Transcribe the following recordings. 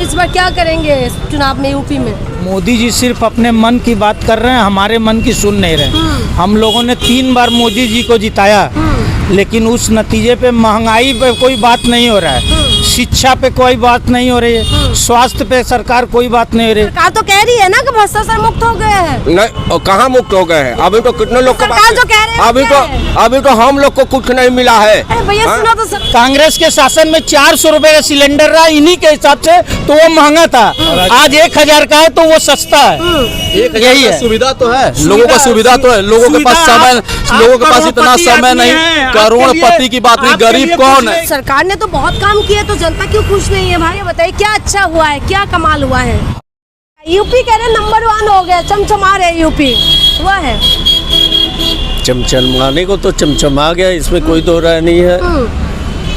इस बार क्या करेंगे चुनाव में यूपी में? मोदी जी सिर्फ अपने मन की बात कर रहे हैं, हमारे मन की सुन नहीं रहे। हम लोगों ने 3 बार मोदी जी को जिताया, लेकिन उस नतीजे पे महंगाई पे कोई बात नहीं हो रहा है, शिक्षा पे कोई बात नहीं हो रही है, स्वास्थ्य पे सरकार कोई बात नहीं हो रही है। सरकार तो कह रही है ना कि भ्रष्टाचार मुक्त हो गए हैं। नहीं, कहाँ मुक्त हो गए हैं? अभी तो कितने लोग सरकार जो कह रहे हैं अभी तो हम लोग को कुछ नहीं मिला है। अरे भैया सुनो तो कांग्रेस के शासन में 400 रुपए का सिलेंडर रहा, इन्हीं के हिसाब से तो वो महंगा था। आज 1000 का है तो वो सस्ता है। यही है, सुविधा तो है, लोगों को सुविधा तो है, लोगों के पास समय, लोगों के पास इतना समय नहीं, करोड़पति की बात नहीं, गरीब कौन है? सरकार ने तो बहुत काम किया, तो जनता क्यों खुश नहीं है भाई? बताइए क्या अच्छा हुआ है, क्या कमाल हुआ है? यूपी कह रहे नंबर 1 हो गया, चमचमा रहे यूपी, हुआ है? चमचमाने को तो चमचमा गया, इसमें कोई दो राय नहीं है,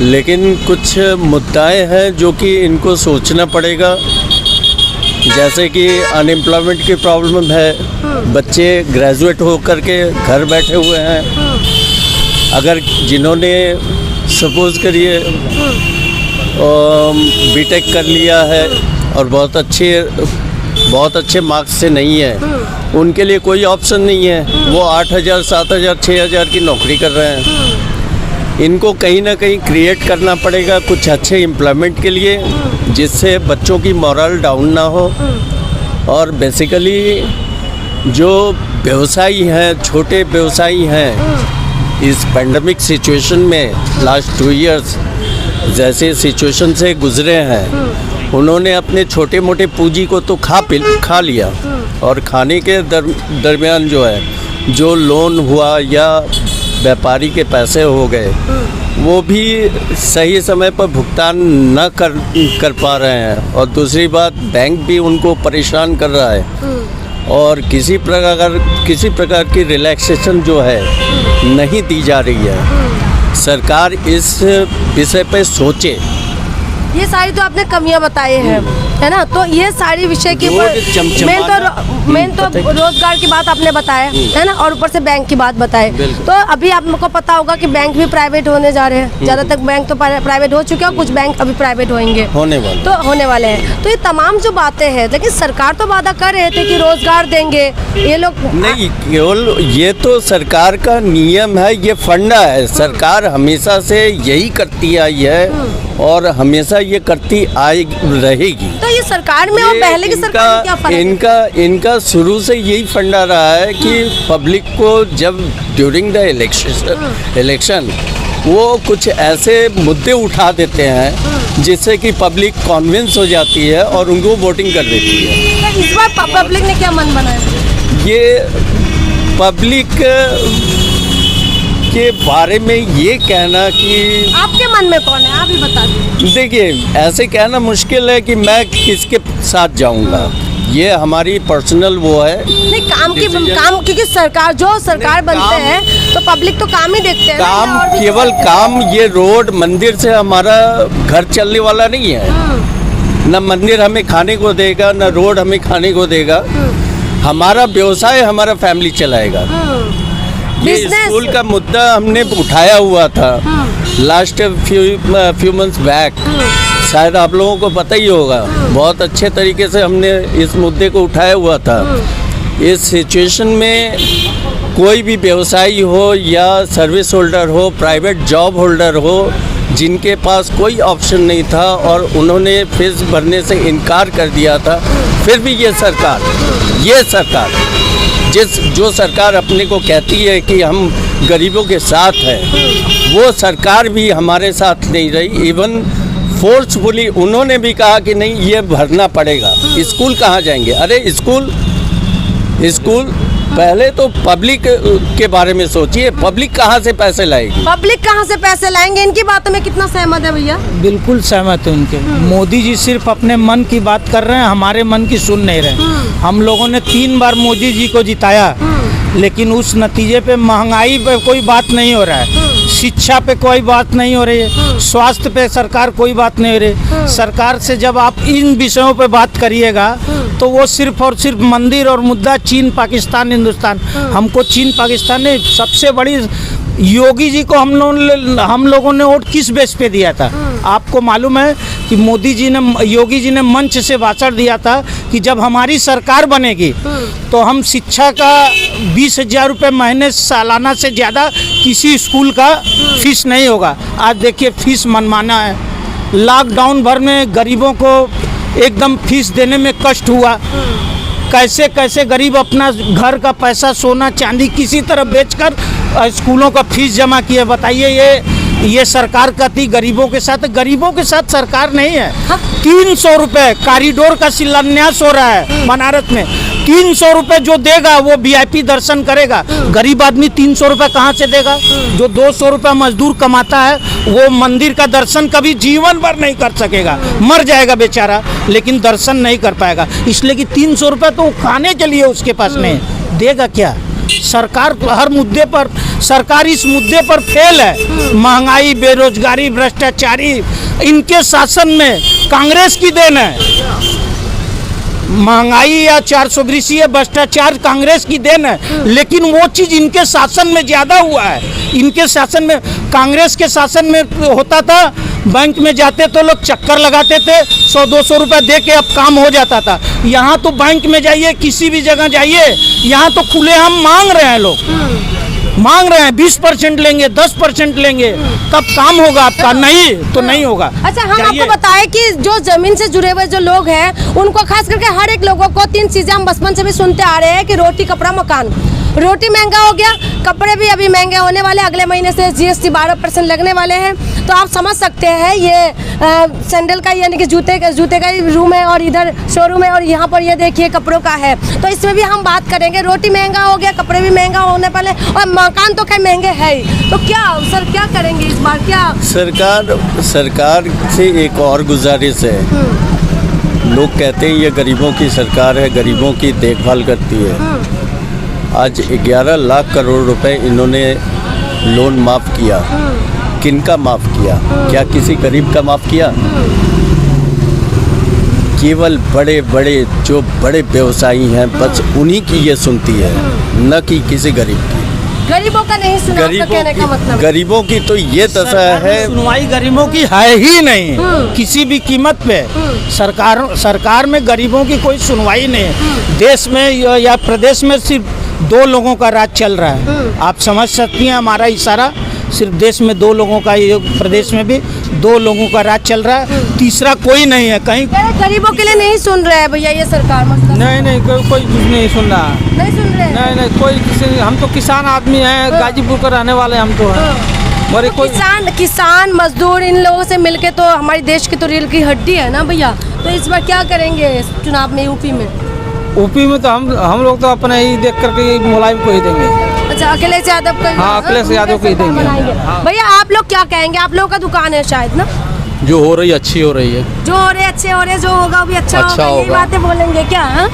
लेकिन कुछ मुद्दाएं हैं जो कि इनको सोचना पड़ेगा। जैसे कि अनएम्प्लॉयमेंट की प्रॉब्लम है, बच्चे ग्रेजुएट होकर के घर बैठे हुए हैं। अगर जिन्होंने सपोज करिए बीटेक कर लिया है और बहुत अच्छे मार्क्स से नहीं है, उनके लिए कोई ऑप्शन नहीं है, वो 8000, 7000, 6000 की नौकरी कर रहे हैं। इनको कहीं ना कहीं क्रिएट करना पड़ेगा कुछ अच्छे एम्प्लॉयमेंट के लिए, जिससे बच्चों की मोरल डाउन ना हो। और बेसिकली जो व्यवसायी हैं, छोटे व्यवसायी हैं, इस पैंडमिक सिचुएशन में लास्ट 2 इयर्स जैसे सिचुएशन से गुजरे हैं, उन्होंने अपने छोटे मोटे पूंजी को तो खा लिया, और खाने के दरमियान जो है, जो लोन हुआ या व्यापारी के पैसे हो गए, वो भी सही समय पर भुगतान न कर पा रहे हैं। और दूसरी बात, बैंक भी उनको परेशान कर रहा है, और किसी प्रकार की रिलैक्सेशन जो है नहीं दी जा रही है। सरकार इस विषय पे सोचे। ये सारी तो आपने कमियां बताई हैं, है ना? तो ये सारी विषय के मेन तो रोजगार की बात आपने बताया, है ना? और ऊपर से बैंक की बात बताए। तो अभी आपको पता होगा कि बैंक भी प्राइवेट होने जा रहे हैं, ज़्यादा तक बैंक तो प्राइवेट हो चुके हैं, कुछ बैंक अभी प्राइवेट होने वाले हैं। तो ये तमाम जो बातें हैं, लेकिन सरकार तो वादा कर रहे थे कि रोजगार देंगे, ये लोग नहीं, केवल ये तो सरकार का नियम है, ये फंडा है, सरकार हमेशा से यही करती आई है और हमेशा ये करती आई रहेगी। तो ये सरकार में और पहले की सरकार में क्या फर्क है? इनका शुरू से यही फंडा रहा है कि पब्लिक को जब ड्यूरिंग द इलेक्शन वो कुछ ऐसे मुद्दे उठा देते हैं जिससे कि पब्लिक कन्विंस हो जाती है और उनको वोटिंग कर देती है। तो इस बार पब्लिक ने क्या मन बनाया? ये पब्लिक के बारे में ये कहना कि आपके मन में कौन है, आप ही बता दीजिए। देखिए, ऐसे कहना मुश्किल है कि मैं किसके साथ जाऊंगा, ये हमारी पर्सनल वो है। नहीं, काम क्योंकि सरकार बनते हैं तो पब्लिक तो काम ही देखते हैं। केवल काम, ये रोड मंदिर से हमारा घर चलने वाला नहीं है। न मंदिर हमें खाने को देगा, न रोड हमें खाने को देगा। हमारा व्यवसाय हमारा फैमिली चलाएगा। ये स्कूल का मुद्दा हमने उठाया हुआ था लास्ट फ्यू मंथ्स बैक, शायद आप लोगों को पता ही होगा। बहुत अच्छे तरीके से हमने इस मुद्दे को उठाया हुआ था। इस सिचुएशन में कोई भी व्यवसायी हो या सर्विस होल्डर हो, प्राइवेट जॉब होल्डर हो, जिनके पास कोई ऑप्शन नहीं था और उन्होंने फीस भरने से इनकार कर दिया था, फिर भी ये सरकार जो सरकार अपने को कहती है कि हम गरीबों के साथ हैं, वो सरकार भी हमारे साथ नहीं रही। इवन फोर्सफुली उन्होंने भी कहा कि नहीं, ये भरना पड़ेगा। स्कूल कहाँ जाएंगे? अरे स्कूल पहले तो पब्लिक के बारे में सोचिए, पब्लिक कहाँ से पैसे लाएगी? इनकी बातों में कितना सहमत है भैया? बिल्कुल सहमत है उनके। मोदी जी सिर्फ अपने मन की बात कर रहे हैं, हमारे मन की सुन नहीं रहे। हम लोगों ने 3 बार मोदी जी को जिताया, लेकिन उस नतीजे पे महंगाई पे कोई बात नहीं हो रहा है, शिक्षा पे कोई बात नहीं हो रही है, स्वास्थ्य पे सरकार कोई बात नहीं हो रही। सरकार से जब आप इन विषयों पे बात करिएगा तो वो सिर्फ और सिर्फ मंदिर और मुद्दा चीन, पाकिस्तान, हिंदुस्तान। हमको चीन, पाकिस्तान ने सबसे बड़ी योगी जी को हम लोगों ने वोट किस बेस पे दिया था? आपको मालूम है कि योगी जी ने मंच से भाषण दिया था कि जब हमारी सरकार बनेगी तो हम शिक्षा का 20,000 रुपये महीने सालाना से ज़्यादा किसी स्कूल का फीस नहीं होगा। आज देखिए फीस मनमाना है। लॉकडाउन भर में गरीबों को एकदम फीस देने में कष्ट हुआ। कैसे कैसे गरीब अपना घर का पैसा, सोना चांदी किसी तरह बेचकर स्कूलों का फीस जमा किए। बताइए ये सरकार कहती गरीबों के साथ सरकार नहीं है। 300 रुपये कॉरिडोर का शिलान्यास हो रहा है बनारस में। 300 रुपये जो देगा वो VIP दर्शन करेगा। गरीब आदमी 300 रुपये कहाँ से देगा? जो 200 रुपये मजदूर कमाता है वो मंदिर का दर्शन कभी जीवन भर नहीं कर सकेगा, मर जाएगा बेचारा, लेकिन दर्शन नहीं कर पाएगा। इसलिए कि 300 रुपये तो खाने के लिए उसके पास नहीं, देगा क्या? सरकार हर मुद्दे पर, सरकार इस मुद्दे पर फेल है। महंगाई, बेरोजगारी, भ्रष्टाचारी, इनके शासन में कांग्रेस की देन है। महंगाई या 420 या भ्रष्टाचार कांग्रेस की देन है, लेकिन वो चीज़ इनके शासन में ज़्यादा हुआ है। इनके शासन में, कांग्रेस के शासन में होता था बैंक में जाते तो लोग चक्कर लगाते थे, 100-200 रुपये दे के अब काम हो जाता था। यहाँ तो बैंक में जाइए, किसी भी जगह जाइए, यहाँ तो खुलेआम मांग रहे हैं लोग, मांग रहे हैं 20% लेंगे, 10% लेंगे, तब काम होगा आपका। नहीं तो नहीं होगा। अच्छा, हम आपको बताएं कि जो जमीन से जुड़े हुए जो लोग हैं उनको खास करके हर एक लोगों को 3 चीजें हम बचपन से भी सुनते आ रहे हैं कि रोटी, कपड़ा, मकान। रोटी महंगा हो गया, कपड़े भी अभी महंगे होने वाले, अगले महीने से GST 12% लगने वाले हैं। तो आप समझ सकते हैं ये सैंडल का यानी कि जूते का ही रूम है और इधर शोरूम है और यहाँ पर ये देखिए कपड़ों का है। तो इसमें भी हम बात करेंगे। रोटी महंगा हो गया, कपड़े भी महंगा होने वाले और मकान तो खैर महंगे है ही। तो क्या सर क्या करेंगे इस बार? क्या सरकार से एक और गुजारिश है। लोग कहते हैं ये गरीबों की सरकार है, गरीबों की देखभाल करती है। आज 11 लाख करोड़ रुपए इन्होंने लोन माफ़ किया। किनका माफ़ किया? क्या किसी गरीब का माफ़ किया? केवल बड़े बड़े व्यवसायी हैं, बस उन्हीं की ये सुनती है, न कि किसी गरीब की। गरीबों का नहीं सुना, आपका कहने का मतलब? गरीबों की तो ये दशा है, सुनवाई गरीबों की है ही नहीं किसी भी कीमत पे। सरकार में गरीबों की कोई सुनवाई नहीं है। देश में या प्रदेश में सिर्फ 2 लोगों का राज चल रहा है। आप समझ सकती हैं हमारा इशारा। सिर्फ देश में 2 लोगों का, ये प्रदेश में भी 2 लोगों का राज चल रहा है, तीसरा कोई नहीं है कहीं। गरीबों के लिए नहीं सुन रहे हैं भैया ये सरकार? मतलब नहीं कोई नहीं सुन रहा। नहीं सुन रहे? नहीं कोई। हम तो किसान आदमी हैं, गाजीपुर का रहने वाले हम तो हैं। और कोई किसान मजदूर इन लोगों से मिलके तो हमारे देश की तो रीढ़ की हड्डी है ना भैया। तो इस बार क्या करेंगे चुनाव में यूपी में? यूपी में तो हम लोग तो अपने ही देख करके मुलायम को ही देंगे। अच्छा, अखिलेश यादव को? हाँ, अखिलेश यादव को ही देंगे। भैया आप लोग क्या कहेंगे? आप लोगों का दुकान है शायद ना? जो हो रही अच्छी हो रही है, जो हो रहे अच्छे हो रहे, जो होगा वो भी अच्छा होगा। यही बातें बोलेंगे क्या? हाँ?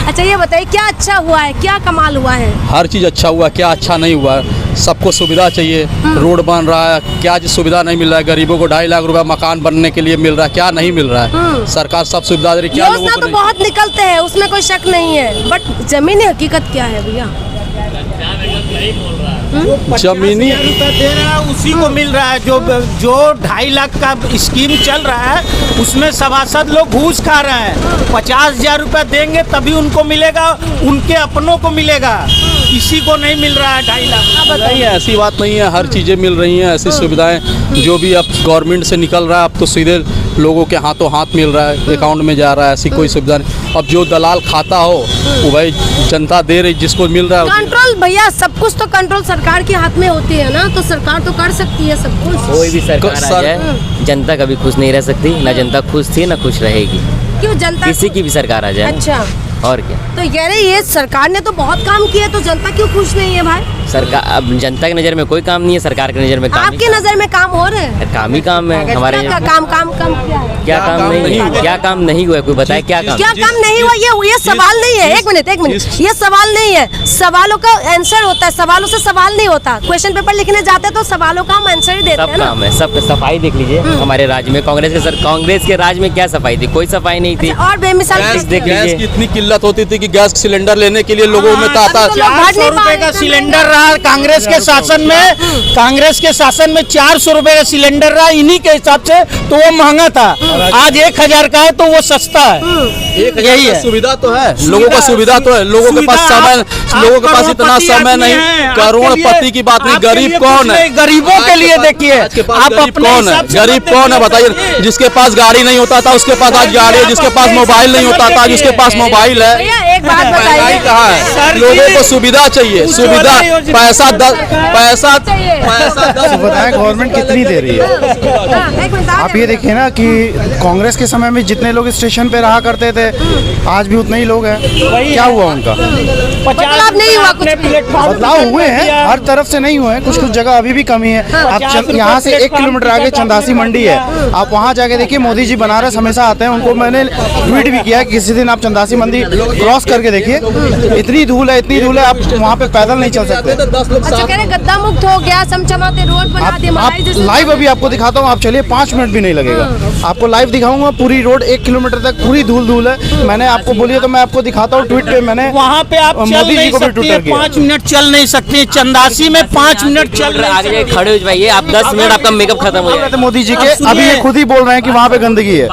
अच्छा ये बताइए क्या अच्छा हुआ है, क्या कमाल हुआ है? हर चीज़ अच्छा हुआ, क्या अच्छा नहीं हुआ है? सबको सुविधा चाहिए, रोड बन रहा है, क्या सुविधा नहीं मिल रहा है? गरीबों को 2.5 लाख रुपए मकान बनने के लिए मिल रहा है, क्या नहीं मिल रहा है? सरकार सब सुविधा दे रही, क्या योजना तो बहुत निकलते हैं, उसमें कोई शक नहीं है, बट जमीनी हकीकत क्या है भैया? जमीनी रुपये दे रहा है उसी को मिल रहा है। जो 2.5 लाख का स्कीम चल रहा है उसमें सभासद लोग घूस खा रहे हैं। 50,000 रुपये देंगे तभी उनको मिलेगा, उनके अपनों को मिलेगा, किसी को नहीं मिल रहा है 2.5 लाख। नहीं है, ऐसी बात नहीं है, हर चीज़ें मिल रही हैं, ऐसी सुविधाएं जो भी अब गवर्नमेंट से निकल रहा है अब तो सीधे लोगों के हाथों हाथ मिल रहा है, अकाउंट में जा रहा है, ऐसी कोई सुविधा नहीं। अब जो दलाल खाता हो वो भाई जनता दे रही, जिसको मिल रहा है। कंट्रोल भैया, सब कुछ तो कंट्रोल सरकार के हाथ में होती है ना, तो सरकार तो कर सकती है सब कुछ। कोई भी सरकार आ जाए जनता कभी खुश नहीं रह सकती, ना जनता खुश थी ना खुश रहेगी। क्यों? जनता किसी की भी सरकार आ जाए। अच्छा, और क्या? तो ये सरकार ने तो बहुत काम किया, तो जनता क्यों खुश नहीं है भाई? सरकार, अब जनता की नज़र में कोई काम नहीं है, सरकार की नज़र में काम। आपकी नज़र में काम हो रहे हैं? काम ही काम है हमारे। क्या काम क्या काम नहीं हुआ? कोई बताए क्या काम नहीं हुआ? ये सवाल नहीं है। एक मिनट, ये सवाल नहीं है, सवालों का आंसर होता है, सवालों से सवाल नहीं होता। क्वेश्चन पेपर लिखने जाते हैं तो सवालों का हम आंसर ही देते हैं। सब काम है, सब सफाई देख लीजिए हमारे राज्य में। कांग्रेस के राज में क्या सफाई थी? कोई सफाई नहीं। नहीं थी। और बेमिसाल गैस देख गैस लीजिए। की इतनी किल्लत होती थी कि गैस सिलेंडर लेने के लिए लोगों में तभी तो लोग 400 रुपए का सिलेंडर रहा कांग्रेस के शासन में, कांग्रेस के शासन में 400 रुपए का सिलेंडर रहा, इन्हीं के हिसाब से तो वो महंगा था। आज 1000 का है तो वो सस्ता है। यही है सुविधा तो है, लोगों को सुविधा तो है, लोगों के पास समय, लोगों के पास इतना समय नहीं। करोड़पति की बात नहीं, गरीब कौन है? गरीबों के लिए देखिए आप कौन है? गरीब कौन है बताइए? जिसके पास गाड़ी नहीं होता था उसके पास आज गाड़ी है, जिसके पास मोबाइल नहीं होता था जिसके पास मोबाइल है। भैया एक बात महंगाई बताइए, कहाँ है? लोगों को सुविधा चाहिए, सुविधा, पैसा पैसा बताएं गवर्नमेंट कितनी दे रही है। हाँ, एक मिनट, आप ये देखिए ना कि कांग्रेस के समय में जितने लोग स्टेशन पे रहा करते थे आज भी उतने ही लोग हैं। क्या हुआ उनका? बदलाव नहीं हुआ कुछ भी। बदलाव हुए हैं, हर तरफ से नहीं हुए हैं, कुछ कुछ जगह अभी भी कमी है। आप यहाँ से 1 किलोमीटर आगे चंदासी मंडी है, आप वहाँ जाके देखिए, मोदी जी बनारस हमेशा आते हैं, उनको मैंने ट्वीट भी किया कि किसी दिन आप चंदासी मंडी क्रॉस करके देखिए, इतनी धूल है, इतनी धूल है, आप वहाँ पे पैदल नहीं चल सकते। अच्छा कह रहे गद्दा मुक्त हो गया, समचमाते रोड बना दिए, मलाई जैसे लाइव अभी आपको दिखाता हूँ, आप चलिए 5 मिनट भी नहीं लगेगा, आपको लाइव दिखाऊंगा। पूरी रोड 1 किलोमीटर तक पूरी धूल है। मैंने आपको बोलिए तो मैं आपको दिखाता हूँ, ट्वीट पे मैंने वहाँ पे आप चल मोदी जी नहीं को भी सकती ट्विटर है, किया। 5 मिनट चल नहीं सकती। चंदासी में 5 मिनट चल नहीं आगे जाके खड़े हो जाइए आप, 10 मिनट आपका मेकअप खत्म हो जाएगा। मोदी जी के अभी ये खुद ही बोल रहे हैं कि वहाँ पे गंदगी है।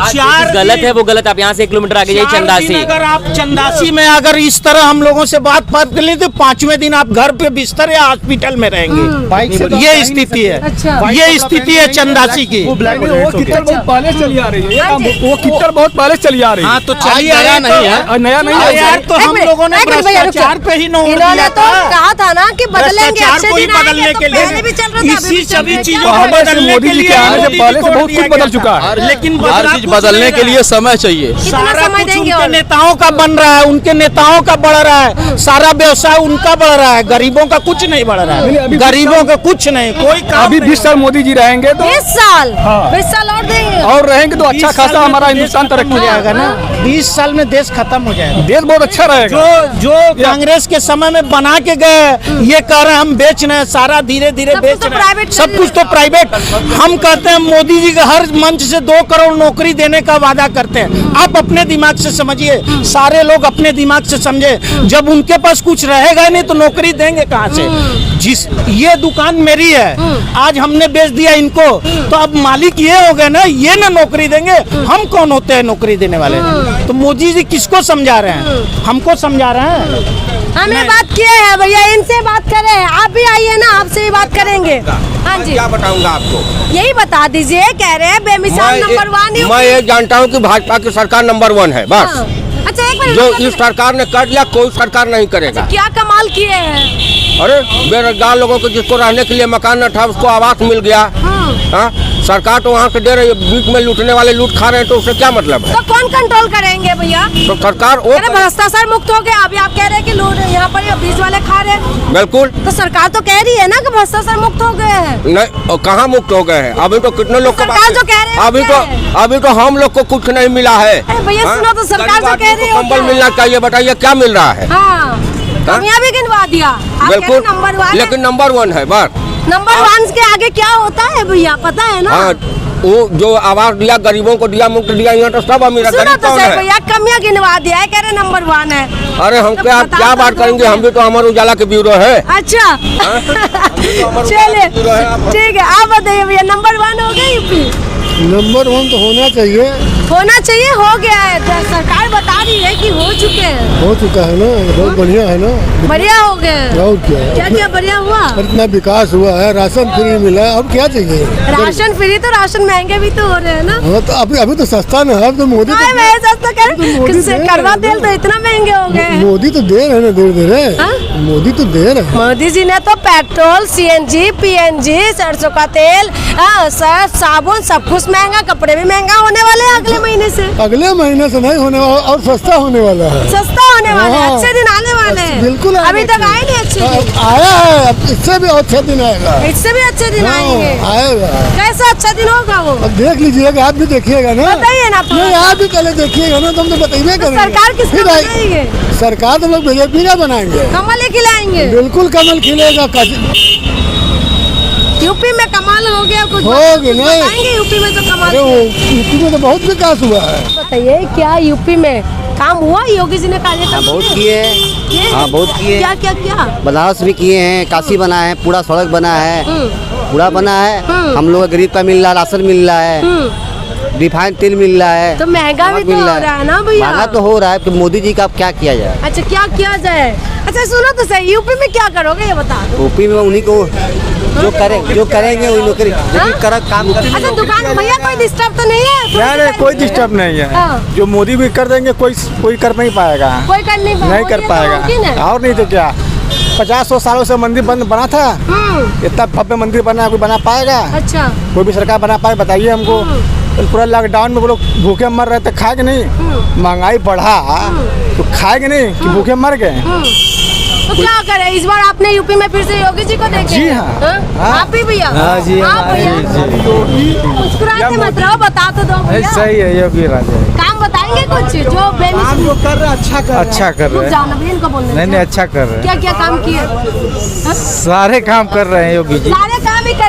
गलत है वो गलत। आप यहाँ से 1 किलोमीटर आगे जाइए चंदासी। अगर आप चंदासी में अगर इस तरह हम लोगों से बात कर लें तो 5वें दिन आप घर पे बिस्तर या हॉस्पिटल में रहेंगे। बाइक से तो ये स्थिति है, अच्छा। ये स्थिति है चंदासी की। वो ब्लैक वो कितना बहुत पहले चली आ रही है, हाँ जी। वो कितना बहुत पहले चली आ रही है। हाँ तो चलिए, नया नहीं है। और नया नहीं अरे है यार तो एक हम मिनट, लोगों ने एक मिनट भैया, रुक भ्रष्टाचार जाओ। पे ही नोट इन्होंने दिया तो था। कहा था ना कि बदलेंगे, भ्रष्टाचार अच्छे को ही दिन आएंगे, बदलने तो के लिए पहले भी चल रहा था, अभी भी इसी चल सभी रहा है। चीजों क्या को हुआ? हमारे बदलने मोदी के जी लिए के आने से मोदी जी पहले से को बहुत दिया कुछ बदल गया चुका था। है। लेकिन हर बदला चीज कुछ बदलने नहीं के रहा। लिए समय चाहिए। कितना सारा समय कुछ देंगे उनके और? नेताओं का बन रहा है, उनके नेताओं का बढ़ रहा है, सारा व्यवसाय उनका बढ़ रहा है, गरीबों का कुछ नहीं बढ़ रहा नहीं, है। अभी गरीबों का कुछ नहीं, कोई काम अभी नहीं। 20 साल मोदी जी रहेंगे तो 20 साल, हाँ। 20 साल और देंगे। और रहेंगे तो अच्छा 20 साल खासा में हमारा तो देश हिंदुस्तान खत्म तरक्की हो हो जाएगा जाएगा ना। 20 साल में देश खत्म हो जाएगा। देश बहुत अच्छा रहेगा। जो कांग्रेस के समय में बना के गए, ये कह रहे हैं हम बेच रहे हैं, सारा धीरे धीरे सब बेच कुछ तो रहे हैं, प्राइवेट सब कर कुछ तो प्राइवेट। हम कहते हैं मोदी जी का हर मंच से 2 करोड़ नौकरी देने का वादा करते हैं। आप अपने दिमाग से समझिए, सारे लोग अपने दिमाग से समझे, जब उनके पास कुछ रहेगा नहीं तो नौकरी देंगे कहाँ से? जिस ये दुकान मेरी है, आज हमने बेच दिया इनको, तो अब मालिक ये हो गए ना, ये ना नौकरी देंगे, हम कौन होते हैं नौकरी देने वाले? तो मोदी जी किसको समझा रहे हैं? हमको समझा रहे हैं। हमने बात किया है भैया, इनसे बात करे हैं, आप भी आइए ना, आपसे भी बात करेंगे। हाँ जी, क्या बताऊंगा आपको? यही बता दीजिए, कह रहे हैं बेमिसाल नंबर 1 मैं ये जानता हूँ कि भाजपा की सरकार नंबर 1 है, बस। अच्छा एक मिनट, जो रुको, इस सरकार ने कर दिया कोई सरकार नहीं करेगा। क्या कमाल किए हैं? अरे बेरोजगार लोगों को जिसको रहने के लिए मकान न था उसको आवास मिल गया। हाँ, सरकार तो वहाँ से दे रही है, बीच में लूटने वाले लूट खा रहे हैं, तो उससे क्या मतलब है? तो कौन कंट्रोल करेंगे भैया? तो सरकार वो अरे भ्रष्टाचार मुक्त हो गया, अभी आप कह रहे हैं कि लोग यहाँ पर ये बीच वाले खा रहे हैं, बिल्कुल तो सरकार तो कह रही है ना कि भ्रष्टाचार मुक्त हो गए हैं। नहीं, और कहाँ मुक्त हो गए हैं? अभी तो कितने लोग को सरकार जो कह रहे हैं अभी तो हम लोग को कुछ नहीं मिला है। अरे भैया हाँ? सुनो तो, सरकार गरीब जो कह आदमी रही को है कंबल मिलना चाहिए, बताइए क्या मिल रहा है? हाँ, कमियां भी गिनवा दिया। आप कह रहे बिल्कुल, हैं नंबर 1 लेकिन नंबर 1 है बस। नंबर 1 के आगे क्या होता है भैया, पता है ना? हाँ, वो जो आवास दिया गरीबों को दिया, मुफ्त दिया, यहाँ तो सब अमीर है, सुनो गरीब तो कौन सर है? भैया, कमियां गिनवा दिया है, कह रहे नंबर 1 है। अरे हम तो क्या बता क्या दो बात दो करेंगे, दो। हम भी तो अमर उजाला के ब्यूरो है। अच्छा चलिए ठीक है, आप बताइए भैया, नंबर 1 हो गया यूपी? नंबर 1 तो होना चाहिए, होना चाहिए, हो गया है, तो सरकार बता रही है कि हो चुके हैं, हो चुका है ना, बहुत बढ़िया है ना। बढ़िया हो गए हैं। और क्या क्या क्या बढ़िया हुआ? इतना विकास हुआ है, राशन फ्री मिला है, अब क्या चाहिए? राशन फ्री, तो राशन महंगे भी तो हो रहे हैं ना। हाँ, तो अभी तो सस्ता ना है, अब तो मोदी हाँ, मैं सस्ता कर मोदी किससे दे करवा रहे हैं तेल तो इतना महंगे हो गए हैं। मोदी तो दे रहे हैं ना, दे रहे हाँ? हैं, मोदी तो दे रहे हैं। मोदी जी ने तो पेट्रोल, सीएनजी, पीएनजी, सरसों का तेल, सर्फ, साबुन, सब कुछ महंगा, कपड़े भी महंगा होने वाले हैं अगले महीने से। अगले महीने से नहीं होने वाला, और सस्ता होने वाला है। सस्ता होने वाला है, हाँ। अच्छे दिन आने वाले हैं। बिल्कुल आने अभी तक वाले आए नहीं अच्छे दिन, आया है, अब इससे भी अच्छे दिन आएगा। इससे भी अच्छे दिन आएंगे। हाँ, आएगा। कैसा अच्छा दिन होगा वो? अब देख लीजिएगा, आप भी देखिएगा ना। बताइए ना नहीं, थोड़ा। आप भी पहले देखिएगा ना, तो हम तो बताइए करेंगे। सरकार किसका फिर आए- बनाएंगे? सरकार तो लोग बीजेपी का बनाएंगे। कमल ही खिलाएंगे। बिल्कुल कमल खिलेगा। यूपी में कमाल हो गया कुछ होगी नहीं। बताएंगे यूपी में जो कमाल अरे वो किया? यूपी में तो बहुत विकास हुआ है। बताइए क्या यूपी में काम हुआ योगी जी ने कार्यक्रम बहुत किए हैं। हाँ, बहुत किए। क्या क्या क्या बनारस भी किए हैं, काशी बना है, पूरा सड़क बना है, पूरा बना है। हम लोग गरीब का मिल रहा है, राशन मिल रहा है, रिफाइंड तेल मिल रहा है, तो महंगा भी नमक तो मिल हो रहा है ना भैया। महंगा तो हो रहा है कि मोदी जी का अब क्या किया जाए। अच्छा क्या किया जाए। अच्छा सुनो तो सही, यूपी में क्या करोगे ये बता दो। यूपी में उन्हीं को जो करेंगे वही नौकरी काम कर। अच्छा दुकान भैया कोई डिस्टर्ब तो नहीं है? नहीं कोई डिस्टर्ब नहीं है। हाँ। जो मोदी भी कर देंगे कोई कर नहीं पाएगा। कोई कर नहीं नहीं कर ये तो मुमकिन है। पाएगा। और नहीं तो क्या, 50-100 सालों से मंदिर बना था, इतना भव्य मंदिर बना, कोई बना पाएगा? अच्छा कोई भी सरकार बना पाए बताइए हमको। पूरा लॉकडाउन में वो लोग भूखे मर रहे थे, खाएंगे नहीं? महंगाई बढ़ा तो खाएंगे नहीं कि भूखे मर गए? तो क्या करें इस बार आपने यूपी में फिर से योगी जी को देखे? जी हाँ। आप भी भैया? हाँ जी, आप भैया? मुस्कुराते मत रहो, बता तो दो भैया। सही है योगी राजा। काम बताएंगे कुछ जो बेनिफिट कर रहे अच्छा कर रुक जाओ ना भैया, इनको बोलने दो। अच्छा कर रहे क्या क्या काम किए? सारे काम कर रहे हैं योगी जी। सारे काम ही कर